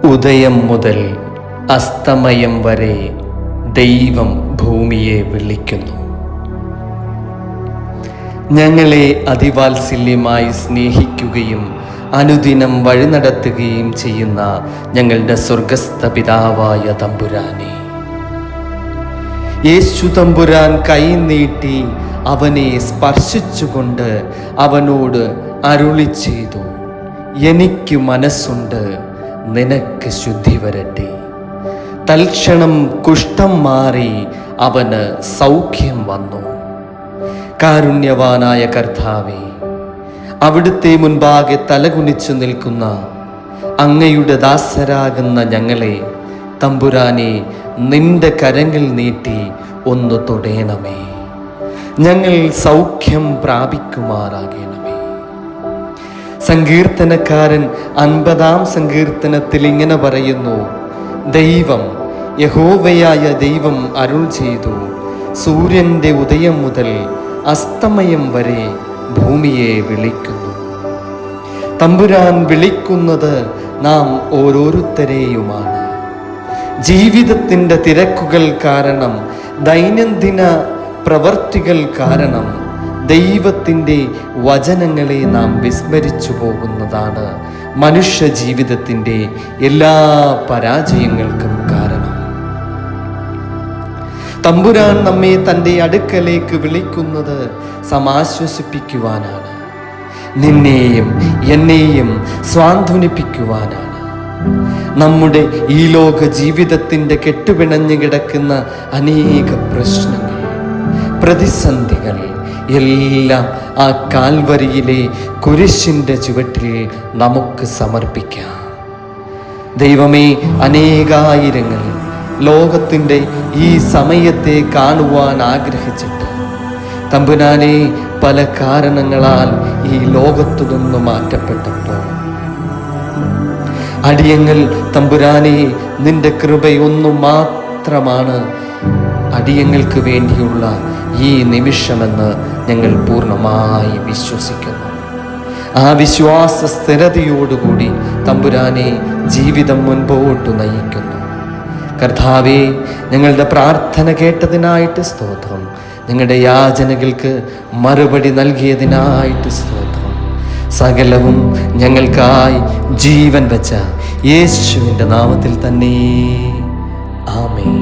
ഉദയം മുതൽ അസ്തമയം വരെ ദൈവം ഭൂമിയെ വിളിക്കുന്നു. ഞങ്ങളെ അതിവാത്സല്യമായി സ്നേഹിക്കുകയും അനുദിനം വഴി നടത്തുകയും ചെയ്യുന്ന ഞങ്ങളുടെ സ്വർഗസ്ഥ പിതാവായ തമ്പുരാനെ, യേശു തമ്പുരാൻ കൈ നീട്ടി അവനെ സ്പർശിച്ചുകൊണ്ട് അവനോട് അരുളി ചെയ്തു, എനിക്ക് മനസ്സുണ്ട്, നിനക്ക് ശുദ്ധി വരട്ടെ. തൽക്ഷണം കുഷ്ഠം മാറി അവന് സൗഖ്യം വന്നു. കാരുണ്യവാനായ കർത്താവേ, അവിടുത്തെ മുൻപാകെ തലകുനിച്ചു നിൽക്കുന്ന അങ്ങയുടെ ദാസരാകുന്ന ഞങ്ങളെ തമ്പുരാനെ നിന്റെ കരങ്ങൾ നീട്ടി ഒന്ന് തൊടേണമേ. ഞങ്ങൾ സൗഖ്യം പ്രാപിക്കുമാറാകണമേ. സങ്കീർത്തനക്കാരൻ 50-ാം സങ്കീർത്തനത്തിൽ ഇങ്ങനെ പറയുന്നു: ദൈവം, യഹോവയായ ദൈവം അരുൾ ചെയ്തു, സൂര്യന്റെ ഉദയം മുതൽ അസ്തമയം വരെ ഭൂമിയെ വിളിക്കുന്നു. തമ്പുരാൻ വിളിക്കുന്നത് നാം ഓരോരുത്തരെയുമാണ്. ജീവിതത്തിൻ്റെ തിരക്കുകൾ കാരണം, ദൈനംദിന പ്രവർത്തികൾ കാരണം ദൈവത്തിൻ്റെ വചനങ്ങളെ നാം വിസ്മരിച്ചു പോകുന്നതാണ് മനുഷ്യ ജീവിതത്തിൻ്റെ എല്ലാ പരാജയങ്ങൾക്കും കാരണം. തമ്പുരാൻ നമ്മെ തൻ്റെ അടുക്കലേക്ക് വിളിക്കുന്നത് സമാശ്വസിപ്പിക്കുവാനാണ്, നിന്നെയും എന്നെയും സ്വാന്തനിപ്പിക്കുവാനാണ്. നമ്മുടെ ഈ ലോക ജീവിതത്തിൻ്റെ കെട്ടുപിണഞ്ഞു കിടക്കുന്ന അനേക പ്രശ്നങ്ങൾ, പ്രതിസന്ധികൾ എല്ലാം ആ കാൽവരിയിലെ കുരിശിൻ്റെ ചുവട്ടിൽ നമുക്ക് സമർപ്പിക്കാം. ദൈവമേ, അനേകായിരങ്ങൾ ലോകത്തിൻ്റെ ഈ സമയത്തെ കാണുവാൻ ആഗ്രഹിച്ചിട്ട് തമ്പുരാനെ പല കാരണങ്ങളാൽ ഈ ലോകത്തു നിന്ന് മാറ്റപ്പെട്ടപ്പോൾ, അടിയങ്ങൾ തമ്പുരാനെ നിന്റെ കൃപയൊന്നു മാത്രമാണ് അടിയങ്ങൾക്ക് വേണ്ടിയുള്ള ഈ നിമിഷമെന്ന് ഞങ്ങൾ പൂർണ്ണമായി വിശ്വസിക്കുന്നു. ആ വിശ്വാസ സ്ഥിരതയോടുകൂടി തമ്പുരാനെ ജീവിതം മുൻപോട്ട് നയിക്കുന്നു. കർത്താവേ, ഞങ്ങളുടെ പ്രാർത്ഥന കേട്ടതിനായിട്ട് സ്തോത്രം. നിങ്ങളുടെ യാചനകൾക്ക് മറുപടി നൽകിയതിനായിട്ട് സ്തോത്രം. സകലവും ഞങ്ങൾക്കായി ജീവൻ വച്ച യേശുവിൻ്റെ നാമത്തിൽ തന്നെ ആമേൻ.